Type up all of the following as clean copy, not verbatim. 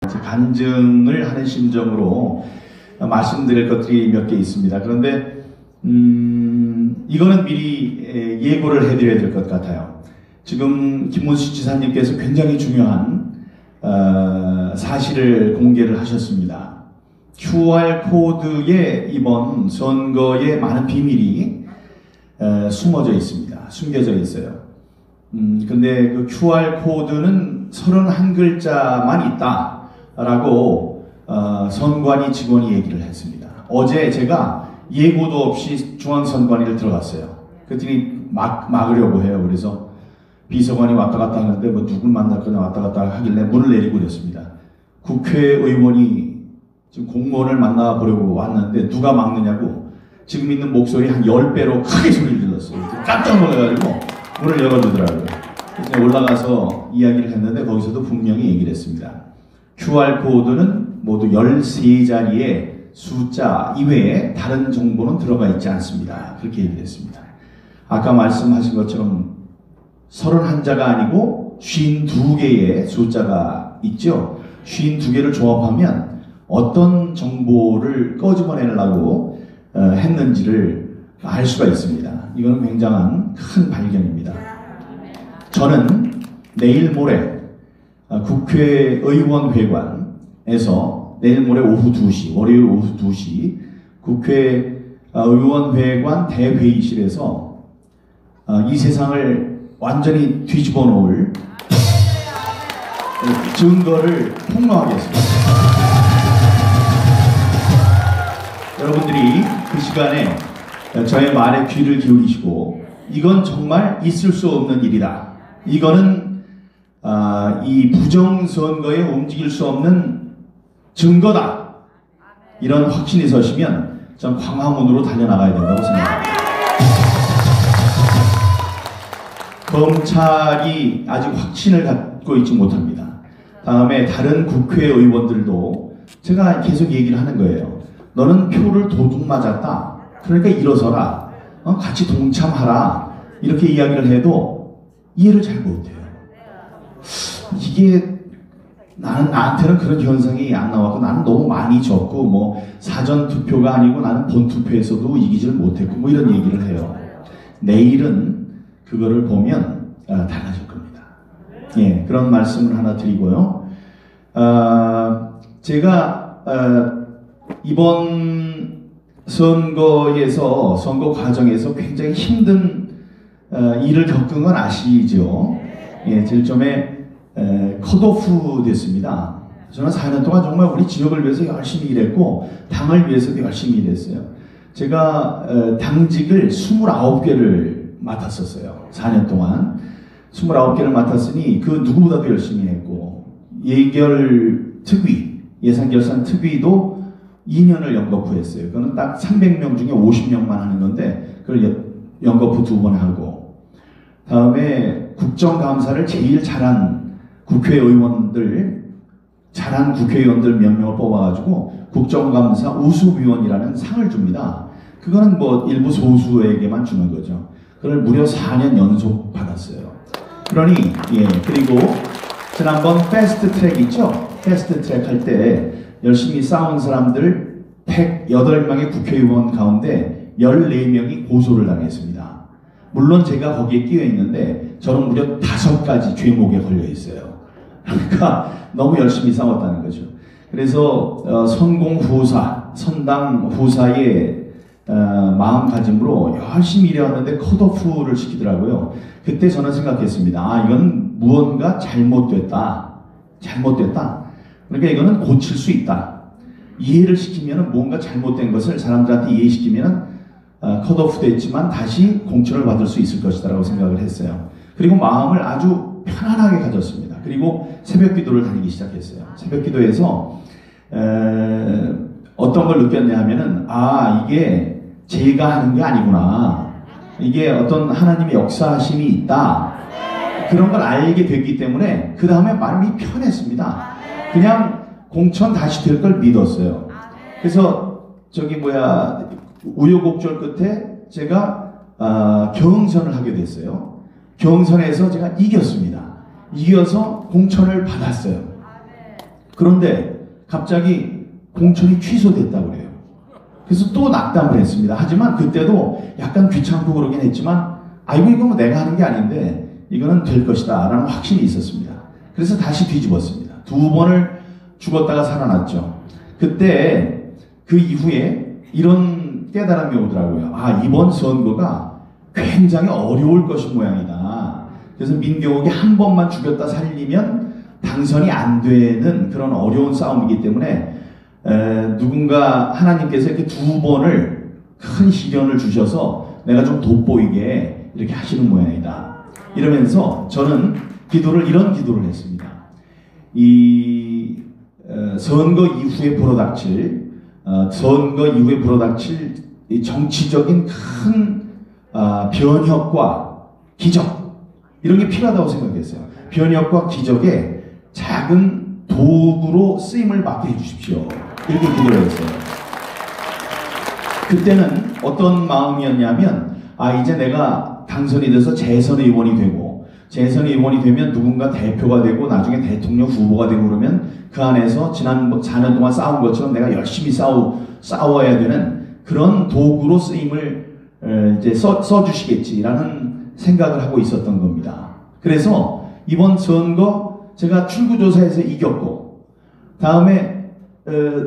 간증을 하는 심정으로 말씀드릴 것들이 몇 개 있습니다. 그런데 이거는 미리 예고를 해드려야 될 것 같아요. 지금 김문수 지사님께서 굉장히 중요한 사실을 공개를 하셨습니다. QR코드에 이번 선거에 많은 비밀이 숨어져 있습니다. 숨겨져 있어요. 근데 그 QR코드는 31글자만 있다라고 선관위 직원이 얘기를 했습니다. 어제 제가 예고도 없이 중앙선관위를 들어갔어요. 그랬더니 막으려고 해요. 그래서 비서관이 왔다 갔다 하는데 뭐 누굴 만날 거냐 왔다 갔다 하길래 문을 내리고 그랬습니다. 국회의원이 지금 공무원을 만나보려고 왔는데 누가 막느냐고 지금 있는 목소리 한 10배로 크게 소리를 질렀어요. 깜짝 놀라가지고 문을 열어주더라고요. 그래서 올라가서 이야기를 했는데 거기서도 분명히 얘기를 했습니다. QR코드는 모두 13자리의 숫자 이외에 다른 정보는 들어가 있지 않습니다. 그렇게 얘기를 했습니다. 아까 말씀하신 것처럼 31자가 아니고 52개의 숫자가 있죠. 52개를 조합하면 어떤 정보를 꺼집어내려고 했는지를 알 수가 있습니다. 이건 굉장한 큰 발견입니다. 저는 내일 모레 국회의원회관에서 내일 모레 오후 2시, 월요일 오후 2시 국회의원회관 대회의실에서 이 세상을 완전히 뒤집어 놓을 증거를 폭로하겠습니다. 여러분들이 그 시간에 저의 말에 귀를 기울이시고 이건 정말 있을 수 없는 일이다. 이거는 이 부정선거에 움직일 수 없는 증거다. 이런 확신이 서시면 전 광화문으로 달려나가야 된다고 생각합니다. 검찰이 아직 확신을 갖고 있지 못합니다. 다음에 다른 국회의원들도 제가 계속 얘기를 하는 거예요. 너는 표를 도둑 맞았다. 그러니까 일어서라. 같이 동참하라. 이렇게 이야기를 해도 이해를 잘 못해요. 이게 나한테는 그런 현상이 안 나왔고 나는 너무 많이 졌고 뭐 사전투표가 아니고 나는 본투표에서도 이기질 못했고 뭐 이런 얘기를 해요. 내일은 그거를 보면 달라질 겁니다. 예, 그런 말씀을 하나 드리고요. 제가 이번 선거에서 선거 과정에서 굉장히 힘든 일을 겪은 건 아시죠? 예, 제일 처음에 컷오프 됐습니다. 저는 4년 동안 정말 우리 지역을 위해서 열심히 일했고 당을 위해서도 열심히 일했어요. 제가 당직을 29개를 맡았었어요. 4년 동안 29개를 맡았으니 그 누구보다도 열심히 했고 예산결산 특위도 2년을 연거푸했어요. 그거는 딱 300명 중에 50명만 하는 건데 그걸 연거푸 2번 하고 다음에 국정감사를 제일 잘한 국회의원들 몇 명을 뽑아가지고 국정감사 우수위원이라는 상을 줍니다. 그거는 뭐 일부 소수에게만 주는 거죠. 그걸 무려 4년 연속 받았어요. 그러니 그리고 지난번 패스트트랙 있죠? 패스트트랙 할 때 열심히 싸운 사람들 108명의 국회의원 가운데 14명이 고소를 당했습니다. 물론 제가 거기에 끼어 있는데 저는 무려 5가지 죄목에 걸려 있어요. 그러니까 너무 열심히 싸웠다는 거죠. 그래서 선당 후사의 마음가짐으로 열심히 일해왔는데 컷오프를 시키더라고요. 그때 저는 생각했습니다. 이건 무언가 잘못됐다. 그러니까 이거는 고칠 수 있다. 이해를 시키면 무언가 잘못된 것을 사람들한테 이해시키면 컷오프 됐지만 다시 공천을 받을 수 있을 것이다 라고 생각을 했어요. 그리고 마음을 아주 편안하게 가졌습니다. 그리고 새벽기도를 다니기 시작했어요. 새벽기도에서 어떤 걸 느꼈냐 하면은 이게 제가 하는 게 아니구나. 이게 어떤 하나님의 역사심이 있다. 그런 걸 알게 됐기 때문에 그 다음에 마음이 편했습니다. 그냥 공천 다시 될 걸 믿었어요. 그래서 우여곡절 끝에 제가 경선을 하게 됐어요. 경선에서 제가 이겼습니다. 이겨서 공천을 받았어요. 그런데 갑자기 공천이 취소됐다고 그래요. 그래서 또 낙담을 했습니다. 하지만 그때도 약간 귀찮고 그러긴 했지만 아이고 이거 뭐 내가 하는 게 아닌데 이거는 될 것이다 라는 확신이 있었습니다. 그래서 다시 뒤집었습니다. 2번을 죽었다가 살아났죠. 그때 그 이후에 이런 깨달음이 오더라고요. 아, 이번 선거가 굉장히 어려울 것인 모양이다. 그래서 민경욱이 한 번만 죽였다 살리면 당선이 안 되는 그런 어려운 싸움이기 때문에 누군가 하나님께서 이렇게 2번을 큰 시련을 주셔서 내가 좀 돋보이게 이렇게 하시는 모양이다. 이러면서 저는 이런 기도를 했습니다. 이 선거 이후에 불어닥칠 이 정치적인 큰 변혁과 기적 이런 게 필요하다고 생각했어요. 변혁과 기적에 작은 도구로 쓰임을 받게 해주십시오. 이렇게 기도를 했어요. 그때는 어떤 마음이었냐면 이제 내가 당선이 돼서 재선 의원이 되고 재선 의원이 되면 누군가 대표가 되고 나중에 대통령 후보가 되고 그러면 그 안에서 지난 4년 동안 싸운 것처럼 내가 열심히 싸워야 되는 그런 도구로 쓰임을 이제 써주시겠지라는 생각을 하고 있었던 겁니다. 그래서 이번 선거 제가 출구조사에서 이겼고 다음에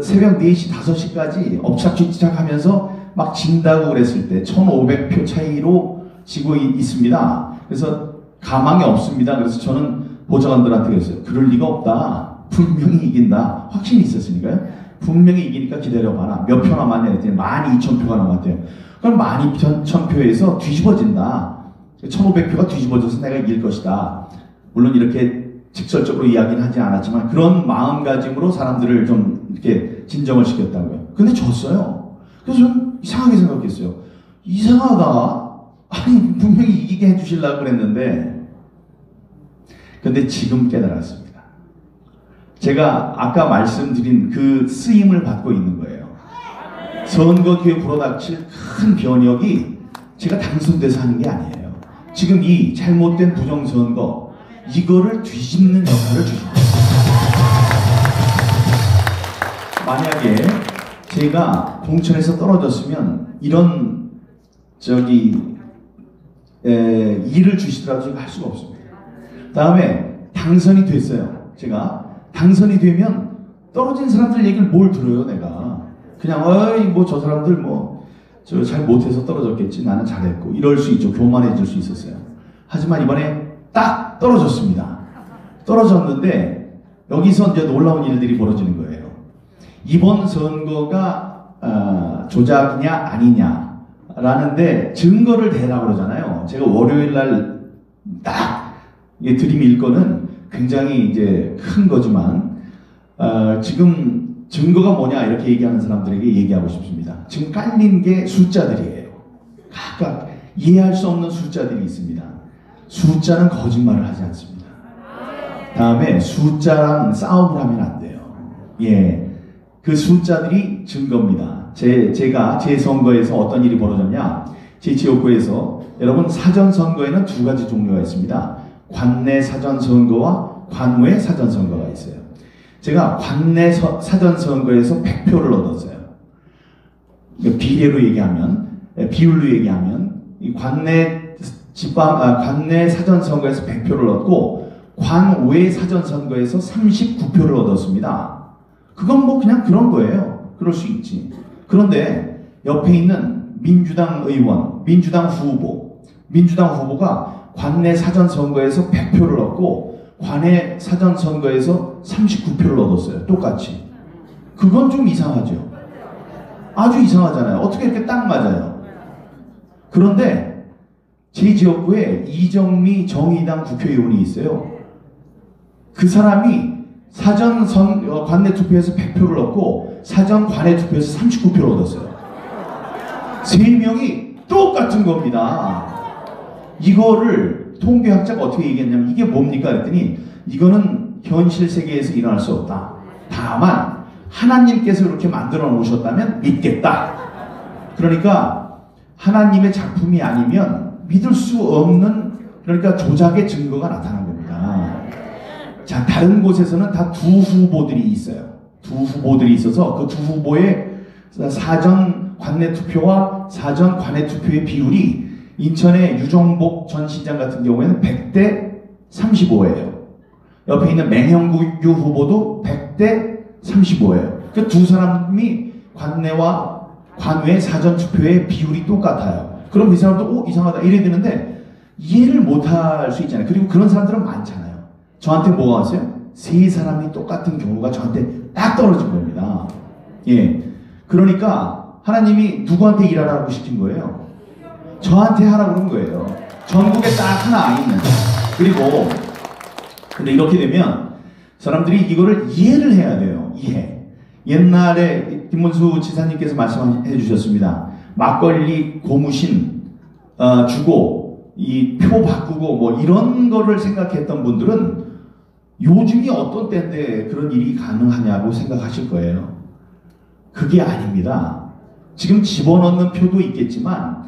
새벽 4시, 5시까지 엎착뒤착하면서 막 진다고 그랬을 때 1500표 차이로 지고 있습니다. 그래서 가망이 없습니다. 그래서 저는 보좌관들한테 그랬어요. 그럴 리가 없다. 분명히 이긴다. 확신이 있었으니까요. 분명히 이기니까 기다려봐라. 몇 표 남았냐 했더니 12,000표가 남았대요. 그럼 12,000표에서 뒤집어진다. 1,500표가 뒤집어져서 내가 이길 것이다. 물론 이렇게 직설적으로 이야기는 하지 않았지만 그런 마음가짐으로 사람들을 좀 이렇게 진정을 시켰다고요. 근데 졌어요. 그래서 저는 이상하게 생각했어요. 이상하다. 아니 분명히 이기게 해주시려고 그랬는데 근데 지금 깨달았습니다. 제가 아까 말씀드린 그 쓰임을 받고 있는 거예요. 선거 뒤에 불어닥칠 큰 변혁이 제가 당선돼서 하는 게 아니에요. 지금 이 잘못된 부정선거 이거를 뒤집는 역할을 주십니다. 만약에 제가 공천에서 떨어졌으면 이런 일을 주시더라도 제가 할 수가 없습니다. 다음에 당선이 됐어요. 제가 당선이 되면 떨어진 사람들 얘기를 뭘 들어요 내가. 그냥 뭐 저 사람들 저 잘 못해서 떨어졌겠지 나는 잘했고 이럴 수 있죠. 교만해질 수 있었어요. 하지만 이번에 딱 떨어졌습니다. 떨어졌는데 여기서 이제 놀라운 일들이 벌어지는 거예요. 이번 선거가 조작이냐 아니냐 라는데 증거를 대라고 그러잖아요. 제가 월요일 날 딱 드림 일거는 굉장히 이제 큰 거지만 지금 증거가 뭐냐 이렇게 얘기하는 사람들에게 얘기하고 싶습니다. 지금 깔린 게 숫자들이에요. 각각 이해할 수 없는 숫자들이 있습니다. 숫자는 거짓말을 하지 않습니다. 다음에 숫자랑 싸움을 하면 안 돼요. 예, 그 숫자들이 증거입니다. 제가 제 선거에서 어떤 일이 벌어졌냐? 제 지역구에서 여러분 사전선거에는 두 가지 종류가 있습니다. 관내 사전선거와 관외 사전선거가 있어요. 제가 관내 사전선거에서 100표를 얻었어요. 비례로 얘기하면, 비율로 얘기하면 이 관내 사전선거에서 100표를 얻고 관외 사전선거에서 39표를 얻었습니다. 그건 그냥 그런 거예요. 그럴 수 있지. 그런데 옆에 있는 민주당 의원, 민주당 후보가 관내 사전선거에서 100표를 얻고 관외 사전선거에서 39표를 얻었어요. 똑같이. 그건 좀 이상하죠. 아주 이상하잖아요. 어떻게 이렇게 딱 맞아요. 그런데 제 지역구에 이정미 정의당 국회의원이 있어요. 그 사람이 관내 투표에서 100표를 얻고 사전 관외 투표에서 39표를 얻었어요. 세 명이 똑같은 겁니다. 이거를 통계학자가 어떻게 얘기했냐면 이게 뭡니까? 그랬더니 이거는 현실 세계에서 일어날 수 없다. 다만 하나님께서 그렇게 만들어 놓으셨다면 믿겠다. 그러니까 하나님의 작품이 아니면 믿을 수 없는 그러니까 조작의 증거가 나타난 겁니다. 자, 다른 곳에서는 다 두 후보들이 있어요. 두 후보들이 있어서 그 두 후보의 사전 관내 투표와 사전 관외 투표의 비율이 인천의 유정복 전 시장 같은 경우에는 100대 35예요. 옆에 있는 맹형규 후보도 100대 35예요. 그 두 사람이 관내와 관외 사전 투표의 비율이 똑같아요. 그럼 이 사람도 이상하다 이래 되는데 이해를 못할 수 있잖아요. 그리고 그런 사람들은 많잖아요. 저한테 뭐가 왔어요? 세 사람이 똑같은 경우가 저한테 딱 떨어진 겁니다. 예. 그러니까 하나님이 누구한테 일하라고 시킨 거예요? 저한테 하라고 그런 거예요. 전국에 딱 하나 있는. 그리고 근데 이렇게 되면 사람들이 이거를 이해를 해야 돼요. 이해. 옛날에 김문수 지사님께서 말씀해 주셨습니다. 막걸리 고무신 주고 이 표 바꾸고 뭐 이런 거를 생각했던 분들은 요즘이 어떤 때인데 그런 일이 가능하냐고 생각하실 거예요. 그게 아닙니다. 지금 집어넣는 표도 있겠지만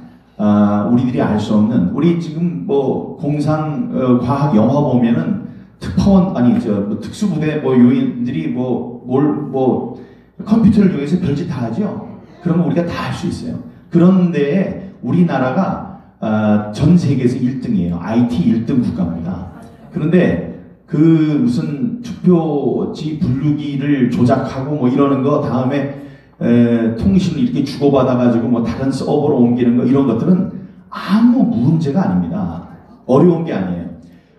우리들이 알 수 없는, 우리 지금 뭐 공상 과학 영화 보면은 특파원 뭐 특수부대 뭐 요인들이 컴퓨터를 이용해서 별짓 다 하죠. 그러면 우리가 다 할 수 있어요. 그런데 우리나라가 전 세계에서 1등이에요. IT 1등 국가입니다. 그런데 그 무슨 투표지 분류기를 조작하고 뭐 이러는 거 다음에 통신을 이렇게 주고받아가지고 뭐 다른 서버로 옮기는 거 이런 것들은 아무 문제가 아닙니다. 어려운 게 아니에요.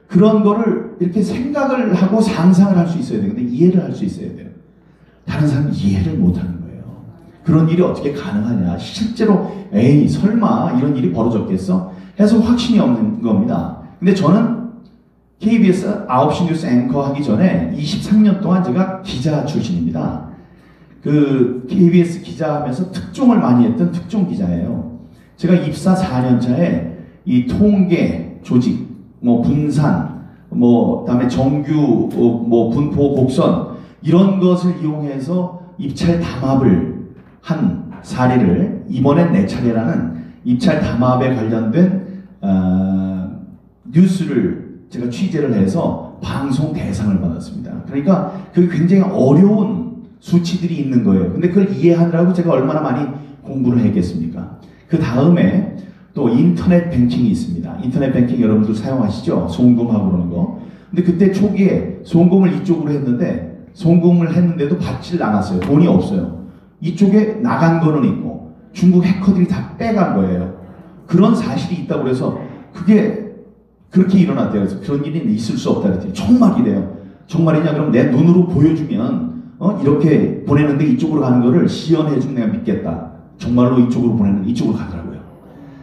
그런 거를 이렇게 생각을 하고 상상을 할 수 있어야 돼요. 근데 이해를 할 수 있어야 돼요. 다른 사람은 이해를 못하는 거예요. 그런 일이 어떻게 가능하냐. 실제로 에이 설마 이런 일이 벌어졌겠어? 해서 확신이 없는 겁니다. 근데 저는 KBS 9시 뉴스 앵커 하기 전에 23년 동안 제가 기자 출신입니다. 그 KBS 기자 하면서 특종을 많이 했던 특종 기자예요. 제가 입사 4년 차에 이 통계, 조직, 뭐 분산, 뭐 다음에 정규, 뭐 분포, 곡선 이런 것을 이용해서 입찰 담합을 한 사례를 이번엔 내 차례라는 입찰 담합에 관련된 뉴스를 제가 취재를 해서 방송 대상을 받았습니다. 그러니까 그게 굉장히 어려운 수치들이 있는 거예요. 근데 그걸 이해하느라고 제가 얼마나 많이 공부를 했겠습니까? 그 다음에 또 인터넷 뱅킹이 있습니다. 인터넷 뱅킹 여러분들 사용하시죠? 송금하고 그러는 거. 근데 그때 초기에 송금을 이쪽으로 했는데 송금을 했는데도 받질 않았어요. 돈이 없어요. 이쪽에 나간 거는 있고 중국 해커들이 다 빼간 거예요. 그런 사실이 있다고 해서 그게 그렇게 일어났대요. 그래서 그런 일이 있을 수 없다 그랬더니 정말이래요. 정말이냐? 그럼 내 눈으로 보여주면 이렇게 보내는데 이쪽으로 가는 거를 시연해주면 내가 믿겠다. 정말로 이쪽으로 보내는데 이쪽으로 가더라고요.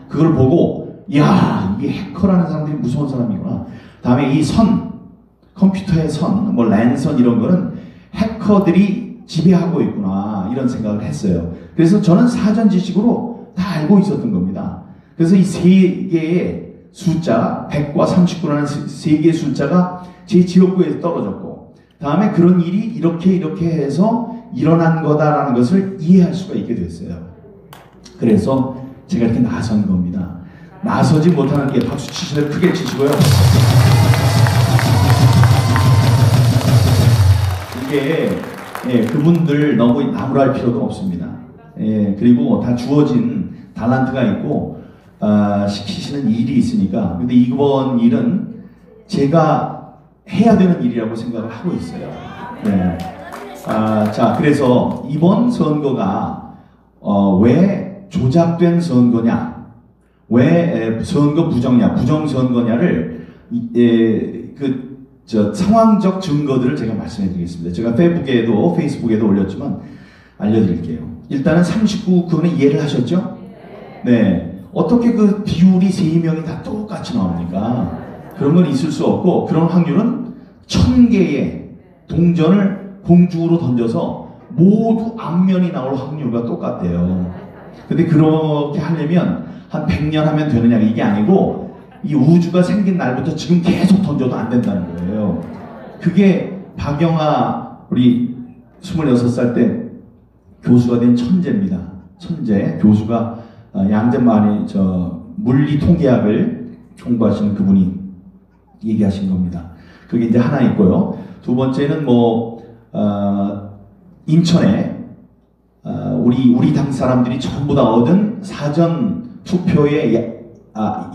그걸 보고 야 이게 해커라는 사람들이 무서운 사람이구나. 다음에 이 선, 컴퓨터의 선, 뭐 랜선 이런 거는 해커들이 지배하고 있구나 이런 생각을 했어요. 그래서 저는 사전 지식으로 다 알고 있었던 겁니다. 그래서 이 세 개의 숫자 100과 39라는 세 개의 숫자가 제 지역구에서 떨어졌고 다음에 그런 일이 이렇게 해서 일어난 거다라는 것을 이해할 수가 있게 됐어요. 그래서 제가 이렇게 나선 겁니다. 나서지 못하는 게 박수 치시면 크게 치시고요. 이게 그분들 너무 나무랄 필요도 없습니다. 그리고 다 주어진 달란트가 있고 시키시는 일이 있으니까. 근데 이번 일은 제가 해야 되는 일이라고 생각을 하고 있어요. 네. 자, 그래서 이번 선거가 왜 조작된 선거냐, 왜 선거 부정냐, 부정선거냐를 상황적 증거들을 제가 말씀해 드리겠습니다. 제가 페이스북에도 올렸지만 알려드릴게요. 일단은 39, 그거는 이해를 하셨죠? 네. 어떻게 그 비율이 3명이 다 똑같이 나옵니까? 그런 건 있을 수 없고, 그런 확률은 1000개의 동전을 공중으로 던져서 모두 앞면이 나올 확률과 똑같대요. 근데 그렇게 하려면 한 100년 하면 되느냐, 이게 아니고 이 우주가 생긴 날부터 지금 계속 던져도 안 된다는 거예요. 그게 박영하 우리 26살 때 교수가 된 천재입니다. 천재 교수가 양재만의 물리 통계학을 공부하시는 그분이 얘기하신 겁니다. 그게 이제 하나 있고요. 두 번째는 인천에 우리 당 사람들이 전부 다 얻은 사전 투표의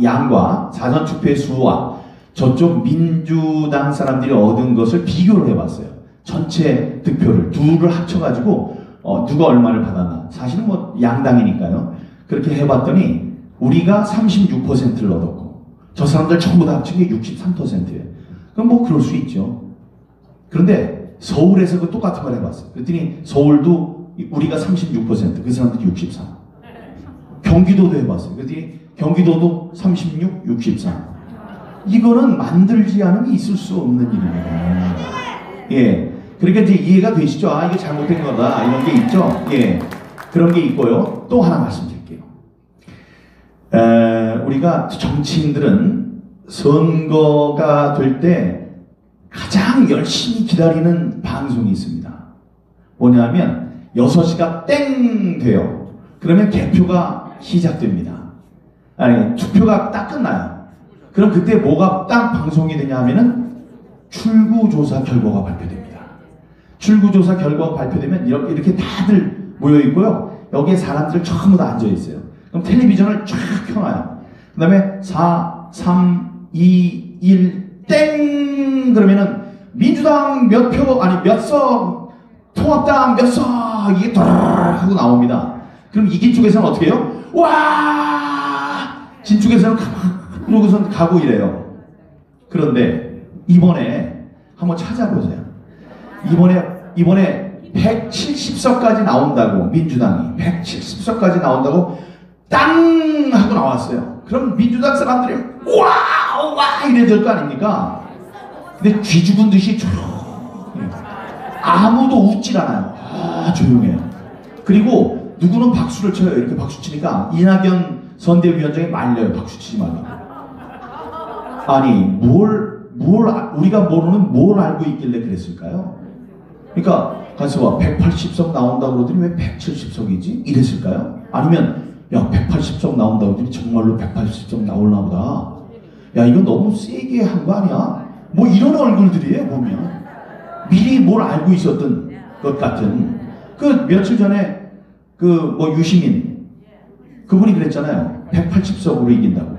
양과 사전 투표의 수와 저쪽 민주당 사람들이 얻은 것을 비교를 해봤어요. 전체 득표를 둘을 합쳐가지고 누가 얼마를 받았나. 사실은 양당이니까요. 그렇게 해봤더니 우리가 36%를 얻었고 저 사람들 전부 다 합친 게 63%예요. 그럼 그럴 수 있죠. 그런데 서울에서 그 똑같은 걸 해봤어요. 그랬더니 서울도 우리가 36%, 그 사람들이 63%. 경기도도 해봤어요. 그랬더니 경기도도 36, 63. 이거는 만들지 않으면 있을 수 없는 일입니다. 예. 그러니까 이제 이해가 되시죠? 이게 잘못된 거다. 이런 게 있죠? 예. 그런 게 있고요. 또 하나 말씀드릴게요. 우리가 정치인들은 선거가 될 때 가장 열심히 기다리는 방송이 있습니다. 뭐냐면 6시가 땡 돼요. 그러면 개표가 시작됩니다. 아니, 투표가 딱 끝나요. 그럼 그때 뭐가 딱 방송이 되냐 하면은 출구조사 결과가 발표됩니다. 출구조사 결과가 발표되면 이렇게 다들 모여있고요. 여기에 사람들 전부 다 앉아있어요. 그럼 텔레비전을 쫙 켜놔요. 그 다음에 4, 3, 2, 1, 땡! 그러면은 민주당 몇 표, 아니 몇 석, 통합당 몇 석, 이게 도르르 하고 나옵니다. 그럼 이긴 쪽에서는 어떻게 해요? 와! 진 쪽에서는 그러고선 가고 이래요. 그런데 이번에 한번 찾아보세요. 이번에 170석까지 나온다고, 민주당이 170석까지 나온다고 땅 하고 나왔어요. 그럼 민주당 사람들이 와 이래야 될 거 아닙니까? 근데 쥐 죽은 듯이 조용히, 아무도 웃질 않아요. 조용해요. 그리고 누구는 박수를 쳐요. 이렇게 박수 치니까 이낙연 선대위원장이 말려요. 박수 치지 말라고. 아니 우리가 모르는 뭘 알고 있길래 그랬을까요? 그러니까 가서 180석 나온다고 그러더니 왜 170석이지? 이랬을까요? 아니면 야 180석 나온다고 그러더니 정말로 180석 나올나 보다. 야 이거 너무 세게 한 거 아니야? 이런 얼굴들이에요. 보면 미리 뭘 알고 있었던 것 같은. 며칠 전에 유시민 그분이 그랬잖아요. 180석으로 이긴다고.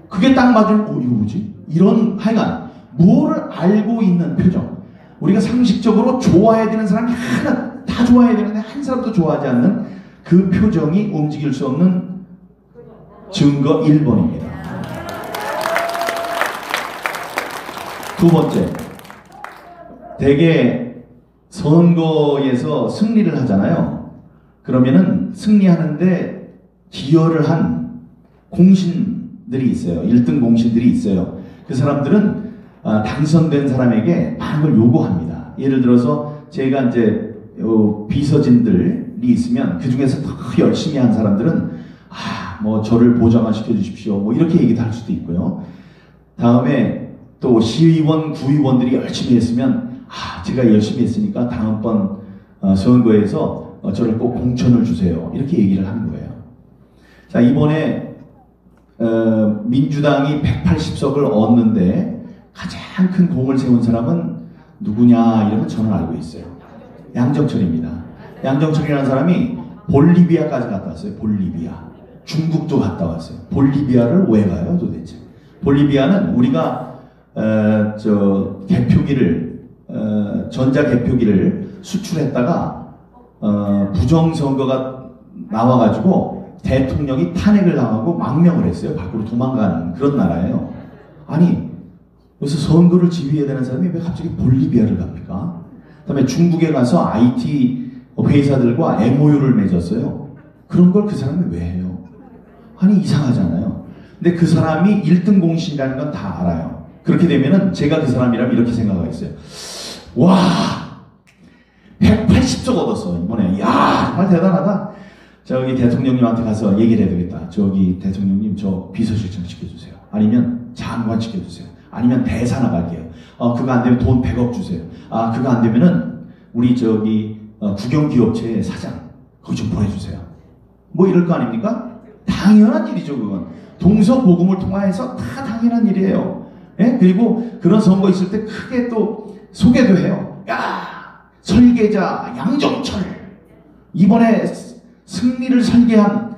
그게 딱 맞으면 이거 뭐지? 이런 하여간 뭐를 알고 있는 표정. 우리가 상식적으로 좋아해야 되는 사람이 하나 다 좋아해야 되는데 한 사람도 좋아하지 않는 그 표정이 움직일 수 없는 증거 1번입니다. 두 번째, 대개 선거에서 승리를 하잖아요. 그러면은 승리하는데 기여를 한 공신들이 있어요. 1등 공신들이 있어요. 그 사람들은 당선된 사람에게 많은 걸 요구합니다. 예를 들어서 제가 이제 비서진들이 있으면 그 중에서 더 열심히 한 사람들은 저를 보좌관 시켜주십시오. 이렇게 얘기도 할 수도 있고요. 다음에 또 시의원, 구의원들이 열심히 했으면 제가 열심히 했으니까 다음번 선거에서 저를 꼭 공천을 주세요. 이렇게 얘기를 하는 거예요. 자, 이번에 민주당이 180석을 얻는데 가장 큰 공을 세운 사람은 누구냐 이러면 저는 알고 있어요. 양정철입니다. 양정철이라는 사람이 볼리비아까지 갔다 왔어요. 볼리비아. 중국도 갔다 왔어요. 볼리비아를 왜 가요 도대체? 볼리비아는 우리가 개표기를 전자개표기를 수출했다가 부정선거가 나와가지고 대통령이 탄핵을 당하고 망명을 했어요. 밖으로 도망가는 그런 나라예요. 아니 여기서 선거를 지휘해야 되는 사람이 왜 갑자기 볼리비아를 갑니까? 그 다음에 중국에 가서 IT 회사들과 MOU를 맺었어요. 그런 걸 그 사람이 왜 해요? 아니 이상하잖아요. 근데 그 사람이 1등 공신이라는 건 다 알아요. 그렇게 되면은 제가 그 사람이라면 이렇게 생각하겠어요. 와 180석 얻었어 이번에. 야 정말 대단하다. 저기 대통령님한테 가서 얘기를 해야 되겠다. 저기 대통령님 저 비서실장 시켜주세요. 아니면 장관 시켜주세요. 아니면 대사 나갈게요. 그거 안 되면 돈 100억 주세요. 그거 안 되면은 우리 국영기업체 사장 거기 좀 보내주세요. 이럴 거 아닙니까? 당연한 일이죠. 그건 동서고금을 통화해서 다 당연한 일이에요. 예? 그리고 그런 선거 있을 때 크게 또 소개도 해요. 야, 설계자 양정철 이번에 승리를 설계한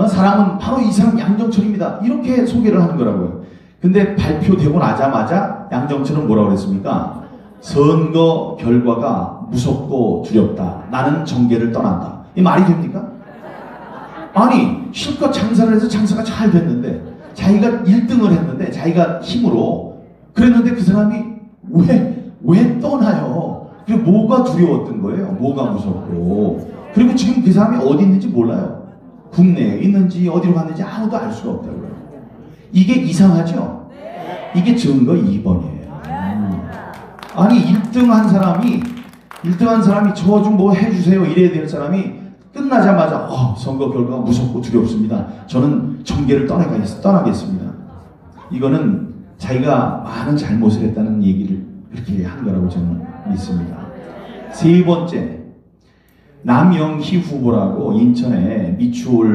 사람은 바로 이 사람 양정철입니다. 이렇게 소개를 하는 거라고요. 근데 발표되고 나자마자 양정철은 뭐라고 그랬습니까? 선거 결과가 무섭고 두렵다. 나는 정계를 떠난다. 이 말이 됩니까? 아니 실컷 장사를 해서 장사가 잘 됐는데 자기가 1등을 했는데 자기가 힘으로 그랬는데 그 사람이 왜 떠나요? 그리고 뭐가 두려웠던 거예요? 뭐가 무섭고. 그리고 지금 그 사람이 어디 있는지 몰라요. 국내에 있는지 어디로 갔는지 아무도 알 수가 없다고요. 이게 이상하죠? 이게 증거 2번이에요. 아니 1등 한 사람이 저 좀 뭐 해주세요 이래야 될 사람이 끝나자마자 선거 결과가 무섭고 두렵습니다. 저는 정계를 떠나겠습니다. 이거는 자기가 많은 잘못을 했다는 얘기를 그렇게 한 거라고 저는 믿습니다. 세 번째, 남영희 후보라고 인천에 미추홀에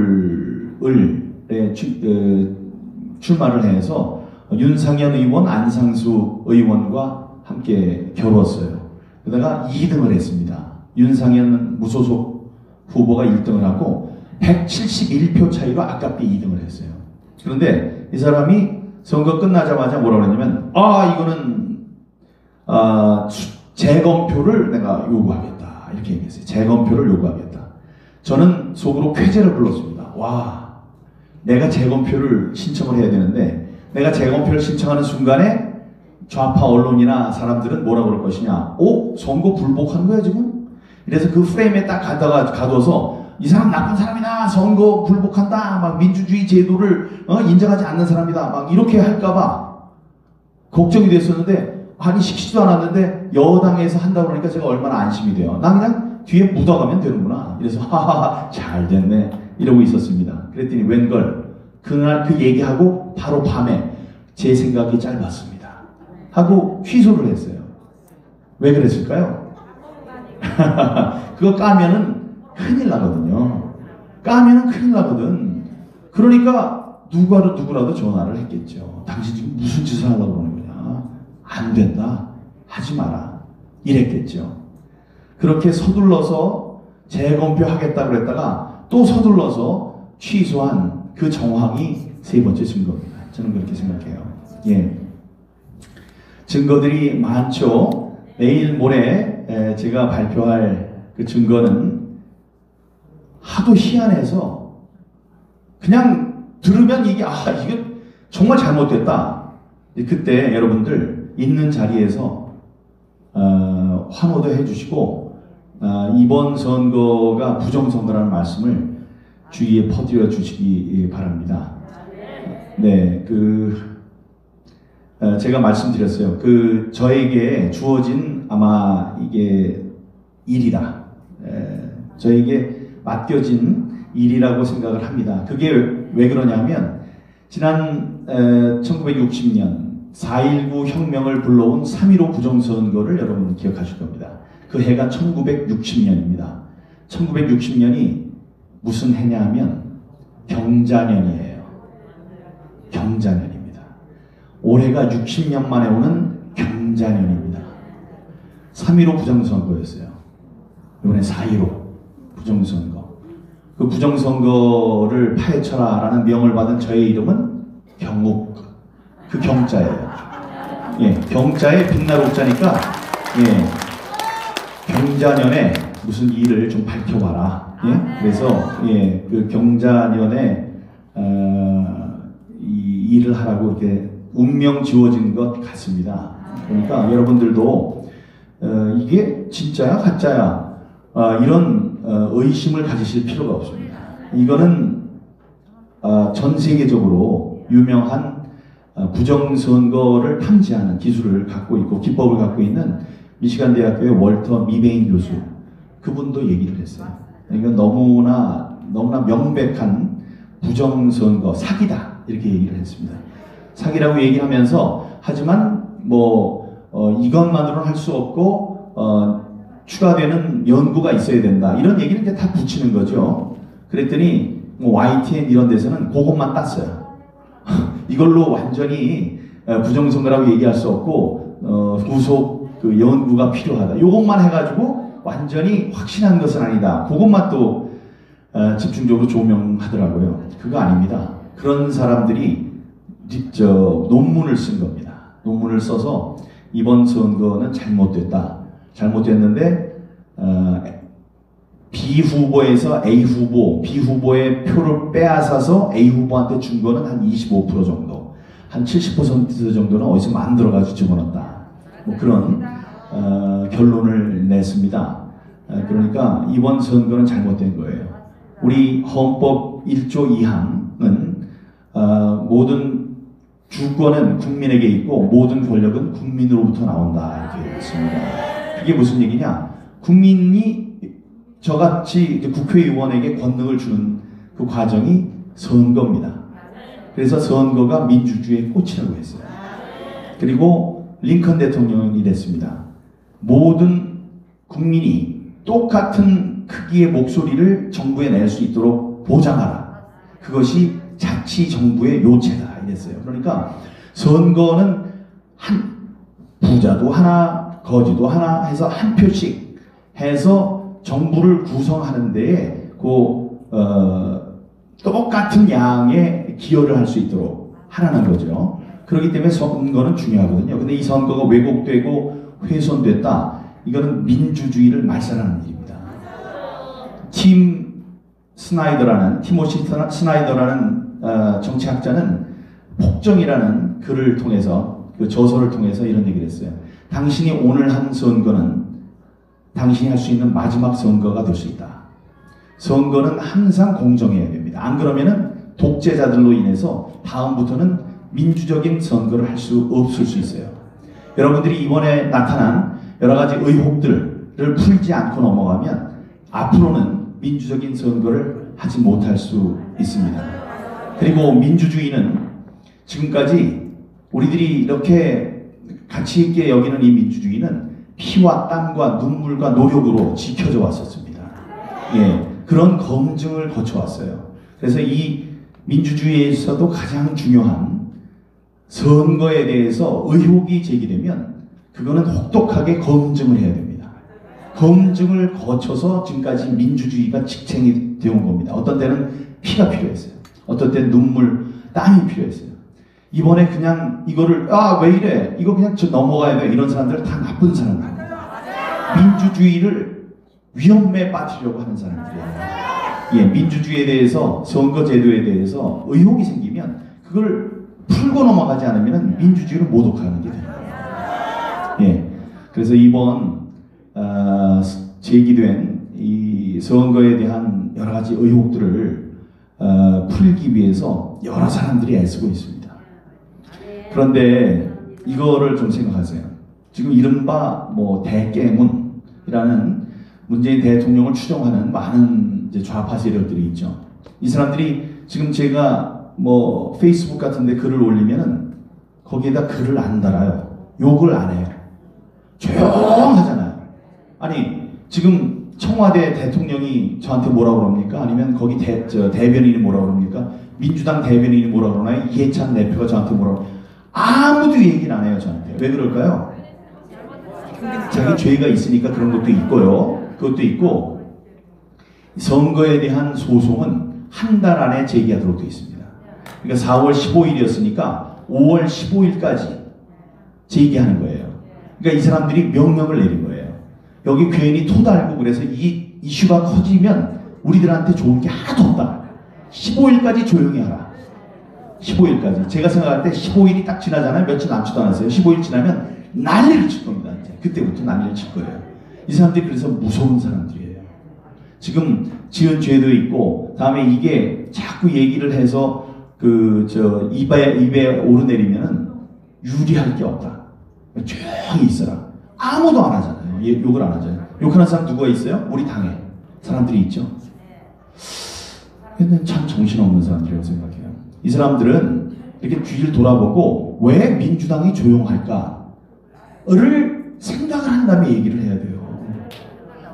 출마를 해서 윤상현 의원, 안상수 의원과 함께 겨뤘어요. 그러다가 2등을 했습니다. 윤상현 무소속 후보가 1등을 하고 171표 차이로 아깝게 2등을 했어요. 그런데 이 사람이 선거 끝나자마자 뭐라고 했냐면 이거는 재검표를 내가 요구하겠다 이렇게 얘기했어요. 재검표를 요구하겠다. 저는 속으로 쾌재를 불렀습니다. 와, 내가 재검표를 신청을 해야 되는데 내가 재검표를 신청하는 순간에 좌파 언론이나 사람들은 뭐라고 그럴 것이냐. 선거 불복한 거야 지금? 그래서 그 프레임에 딱 가둬서 이 사람 나쁜 사람이다. 선거 불복한다. 막 민주주의 제도를 인정하지 않는 사람이다. 막 이렇게 할까봐 걱정이 됐었는데 아니 시키지도 않았는데 여당에서 한다고 그러니까 제가 얼마나 안심이 돼요. 나 그냥 뒤에 묻어가면 되는구나. 그래서 하하하 잘 됐네 이러고 있었습니다. 그랬더니 웬걸 그날 그 얘기하고 바로 밤에 제 생각이 짧았습니다. 하고 취소를 했어요. 왜 그랬을까요? 그거 까면은 큰일 나거든요. 까면은 큰일 나거든. 그러니까 누구라도 전화를 했겠죠. 당신 지금 무슨 짓을 하려고 그러는 거냐? 안 된다. 하지 마라. 이랬겠죠. 그렇게 서둘러서 재검표 하겠다고 그랬다가 또 서둘러서 취소한 그 정황이 세 번째 증거입니다. 저는 그렇게 생각해요. 예. 증거들이 많죠. 내일 모레 제가 발표할 그 증거는 하도 희한해서 그냥 들으면 이게 정말 잘못됐다. 그때 여러분들 있는 자리에서 환호도 해주시고 이번 선거가 부정선거라는 말씀을 주위에 퍼뜨려 주시기 바랍니다. 네, 제가 말씀드렸어요. 저에게 주어진 아마 이게 일이다. 저에게 맡겨진 일이라고 생각을 합니다. 그게 왜 그러냐면 지난 1960년 4.19 혁명을 불러온 3.15 부정선거를 여러분 기억하실 겁니다. 그 해가 1960년입니다. 1960년이 무슨 해냐면 경자년이에요. 경자년입니다. 올해가 60년 만에 오는 경자년입니다. 3.15 부정선거였어요. 이번에 4.15 부정선거. 그 부정선거를 파헤쳐라 라는 명을 받은 저의 이름은 경욱. 그 경자예요. 예, 경자에 빛날 옥자니까 경자년에 무슨 일을 좀 밝혀봐라. 예? 그래서 그 경자년에 이 일을 하라고 이렇게 운명 지워진 것 같습니다. 그러니까 여러분들도 이게 진짜야 가짜야 이런 의심을 가지실 필요가 없습니다. 이거는 전 세계적으로 유명한 부정선거를 탐지하는 기술을 갖고 있고 기법을 갖고 있는 미시간 대학교의 월터 미베인 교수 그분도 얘기를 했어요. 이건 너무나 명백한 부정선거 사기다 이렇게 얘기를 했습니다. 사기라고 얘기하면서 하지만 이것만으로는 할 수 없고 추가되는 연구가 있어야 된다 이런 얘기를 이제 다 붙이는 거죠. 그랬더니 YTN 이런 데서는 그것만 땄어요. 이걸로 완전히 부정선거라고 얘기할 수 없고 그 연구가 필요하다. 이것만 해가지고 완전히 확신한 것은 아니다. 그것만 또 집중적으로 조명하더라고요. 그거 아닙니다. 그런 사람들이 논문을 쓴 겁니다. 논문을 써서 이번 선거는 잘못됐다. 잘못됐는데 B 후보에서 A 후보, B 후보의 표를 빼앗아서 A 후보한테 준 거는 한 25% 정도, 한 70% 정도는 어디서 만들어가지고 집어넣었다. 뭐 그런 결론을 냈습니다. 그러니까 이번 선거는 잘못된 거예요. 우리 헌법 1조 2항은 모든 주권은 국민에게 있고 모든 권력은 국민으로부터 나온다 이렇게 했습니다. 그게 무슨 얘기냐? 국민이 저같이 국회의원에게 권능을 주는 그 과정이 선거입니다. 그래서 선거가 민주주의의 꽃이라고 했어요. 그리고 링컨 대통령이 됐습니다. 모든 국민이 똑같은 크기의 목소리를 정부에 낼 수 있도록 보장하라. 그것이 자치정부의 요체다 이랬어요. 그러니까 선거는 한 부자도 하나 거지도 하나 해서 한 표씩 해서 정부를 구성하는 데에 똑같은 양의 기여를 할 수 있도록 하라는 거죠. 그렇기 때문에 선거는 중요하거든요. 근데 이 선거가 왜곡되고 훼손됐다. 이거는 민주주의를 말살하는 일입니다. 티모시 스나이더라는 정치학자는 폭정이라는 글을 통해서, 그 저서를 통해서 이런 얘기를 했어요. 당신이 오늘 한 선거는 당신이 할 수 있는 마지막 선거가 될 수 있다. 선거는 항상 공정해야 됩니다. 안 그러면은 독재자들로 인해서 다음부터는 민주적인 선거를 할 수 없을 수 있어요. 여러분들이 이번에 나타난 여러 가지 의혹들을 풀지 않고 넘어가면 앞으로는 민주적인 선거를 하지 못할 수 있습니다. 그리고 민주주의는 지금까지 우리들이 이렇게 가치 있게 여기는 이 민주주의는 피와 땀과 눈물과 노력으로 지켜져 왔었습니다. 예, 그런 검증을 거쳐왔어요. 그래서 이 민주주의에서도 가장 중요한 선거에 대해서 의혹이 제기되면 그거는 혹독하게 검증을 해야 됩니다. 검증을 거쳐서 지금까지 민주주의가 직행이 되어온 겁니다. 어떤 때는 피가 필요했어요. 어떤 때는 눈물, 땀이 필요했어요. 이번에 그냥 이거를 왜 이래? 이거 그냥 넘어가야 돼. 이런 사람들은 다 나쁜 사람들입니다. 민주주의를 위험에 빠뜨리려고 하는 사람들이에요. 예, 민주주의에 대해서, 선거제도에 대해서 의혹이 생기면 그걸 풀고 넘어가지 않으면 민주주의를 모독하는 게 됩니다. 예, 그래서 이번 제기된 이 선거에 대한 여러 가지 의혹들을 풀기 위해서 여러 사람들이 애쓰고 있습니다. 그런데 이거를 좀 생각하세요. 지금 이른바 대깨문이라는 문재인 대통령을 추종하는 많은 이제 좌파 세력들이 있죠. 이 사람들이 지금 제가 페이스북 같은데 글을 올리면은 거기에다 글을 안 달아요. 욕을 안 해요. 조용하잖아요. 아니 지금 청와대 대통령이 저한테 뭐라고 그럽니까? 아니면 거기 대변인이 뭐라고 그럽니까? 민주당 대변인이 뭐라고 그러나요? 이해찬 대표가 저한테 뭐라고 그러나요? 아무도 얘기를 안 해요 저한테. 왜 그럴까요? 자기 죄가 있으니까 그런 것도 있고요. 그것도 있고 선거에 대한 소송은 한 달 안에 제기하도록 되어 있습니다. 그러니까 4월 15일이었으니까 5월 15일까지 제기하는 거예요. 그러니까 이 사람들이 명령을 내린 거예요. 여기 괜히 토달고 그래서 이 이슈가 커지면 우리들한테 좋은 게 하나도 없다. 15일까지 조용히 하라. 15일까지. 제가 생각할 때 15일이 딱 지나잖아요. 며칠 남지도 않았어요. 15일 지나면 난리를 칠 겁니다. 이제. 그때부터 난리를 칠 거예요. 이 사람들이 그래서 무서운 사람들이에요. 지금 지은 죄도 있고, 다음에 이게 자꾸 얘기를 해서 입에 오르내리면은 유리할 게 없다. 조용히 있어라. 아무도 안 하잖아요. 욕을 안 하잖아요. 욕하는 사람 누가 있어요? 우리 당에 사람들이 있죠. 근데 참 정신없는 사람들이라고 생각해요. 이 사람들은 이렇게 뒤를 돌아보고 왜 민주당이 조용할까를 생각을 한 다음에 얘기를 해야 돼요.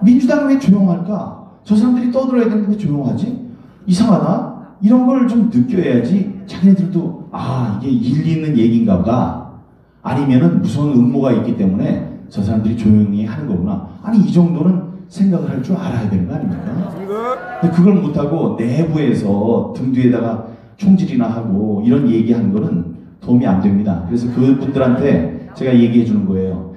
민주당이 왜 조용할까? 저 사람들이 떠들어야 되는데 왜 조용하지? 이상하다? 이런 걸 좀 느껴야지 자기네들도 이게 일리 있는 얘기인가 보다. 아니면은 무슨 음모가 있기 때문에 저 사람들이 조용히 하는 거구나. 아니 이 정도는 생각을 할 줄 알아야 되는 거 아닙니까? 근데 그걸 못하고 내부에서 등 뒤에다가 총질이나 하고 이런 얘기하는 거는 도움이 안 됩니다. 그래서 그분들한테 제가 얘기해 주는 거예요.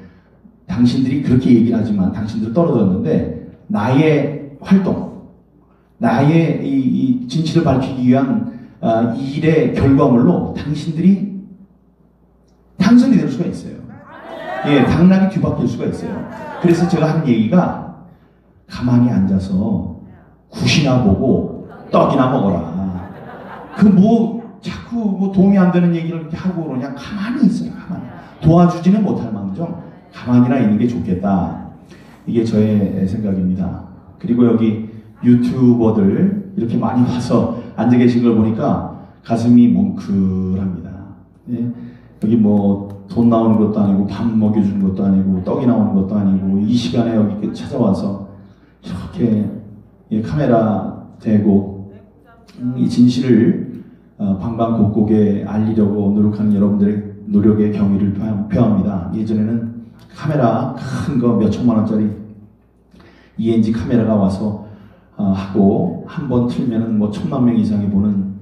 당신들이 그렇게 얘기를 하지만 당신들 떨어졌는데 나의 활동, 나의 이 진실을 밝히기 위한 이 일의 결과물로 당신들이 당선이 될 수가 있어요. 예, 당락이 뒤바뀔 수가 있어요. 그래서 제가 하는 얘기가 가만히 앉아서 굿이나 보고 떡이나 먹어라. 자꾸 뭐 도움이 안 되는 얘기를 이렇게 하고 그러냐. 가만히 있어요. 가만히. 도와주지는 못할 망정 가만히나 있는 게 좋겠다. 이게 저의 생각입니다. 그리고 여기 유튜버들 이렇게 많이 와서 앉아 계신 걸 보니까 가슴이 뭉클합니다. 예? 여기 뭐 돈 나오는 것도 아니고 밥 먹여주는 것도 아니고 떡이 나오는 것도 아니고 이 시간에 여기 찾아와서 이렇게 카메라 대고 이 진실을 방방곡곡에 알리려고 노력하는 여러분들의 노력의 경의를 표합니다. 예전에는 카메라 큰 거 몇 천만 원짜리 ENG 카메라가 와서 하고 한 번 틀면은 뭐 1000만 명 이상이 보는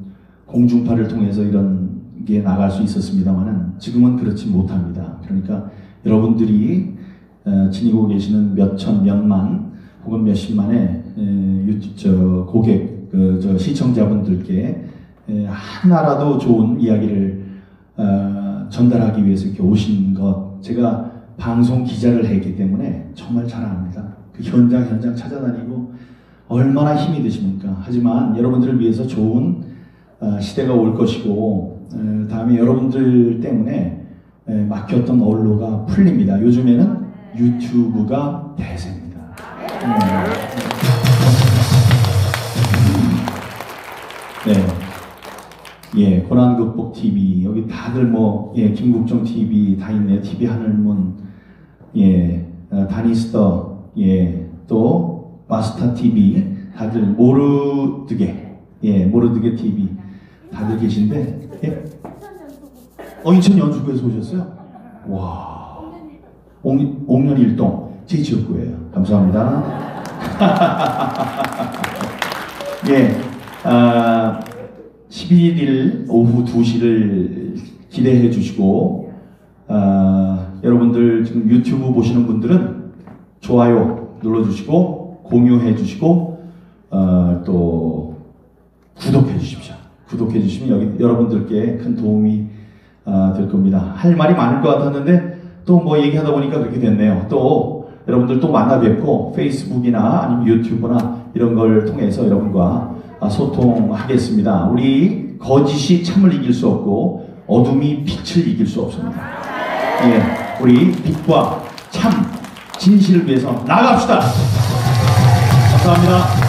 공중파를 통해서 이런 게 나갈 수 있었습니다만은 지금은 그렇지 못합니다. 그러니까 여러분들이 지니고 계시는 몇천, 몇만 혹은 몇십만의 고객, 시청자분들께 하나라도 좋은 이야기를 전달하기 위해서 이렇게 오신 것, 제가 방송 기자를 했기 때문에 정말 잘 압니다. 그 현장 찾아다니고 얼마나 힘이 드십니까? 하지만 여러분들을 위해서 좋은 시대가 올 것이고 다음에 여러분들 때문에 막혔던 언로가 풀립니다. 요즘에는 유튜브가 대세입니다. 네. 예, 고난극복 TV 여기 다들 뭐 김국정 TV 다 있네요. TV 하늘문, 다니스터, 또 마스터 TV 다들 모르드게 TV 다들 계신데 인천 연수구에서 오셨어요? 와, 옥년 일동 제 지역구예요. 감사합니다. 예. 11일 오후 2시를 기대해 주시고 여러분들 지금 유튜브 보시는 분들은 좋아요 눌러주시고 공유해 주시고 또 구독해 주십시오. 구독해 주시면 여기 여러분들께 큰 도움이 될 겁니다. 할 말이 많을 것 같았는데 또 뭐 얘기하다 보니까 그렇게 됐네요. 또 여러분들 또 만나 뵙고 페이스북이나 아니면 유튜브나 이런 걸 통해서 여러분과 소통하겠습니다. 우리 거짓이 참을 이길 수 없고 어둠이 빛을 이길 수 없습니다. 예, 우리 빛과 참, 진실을 위해서 나갑시다. 감사합니다.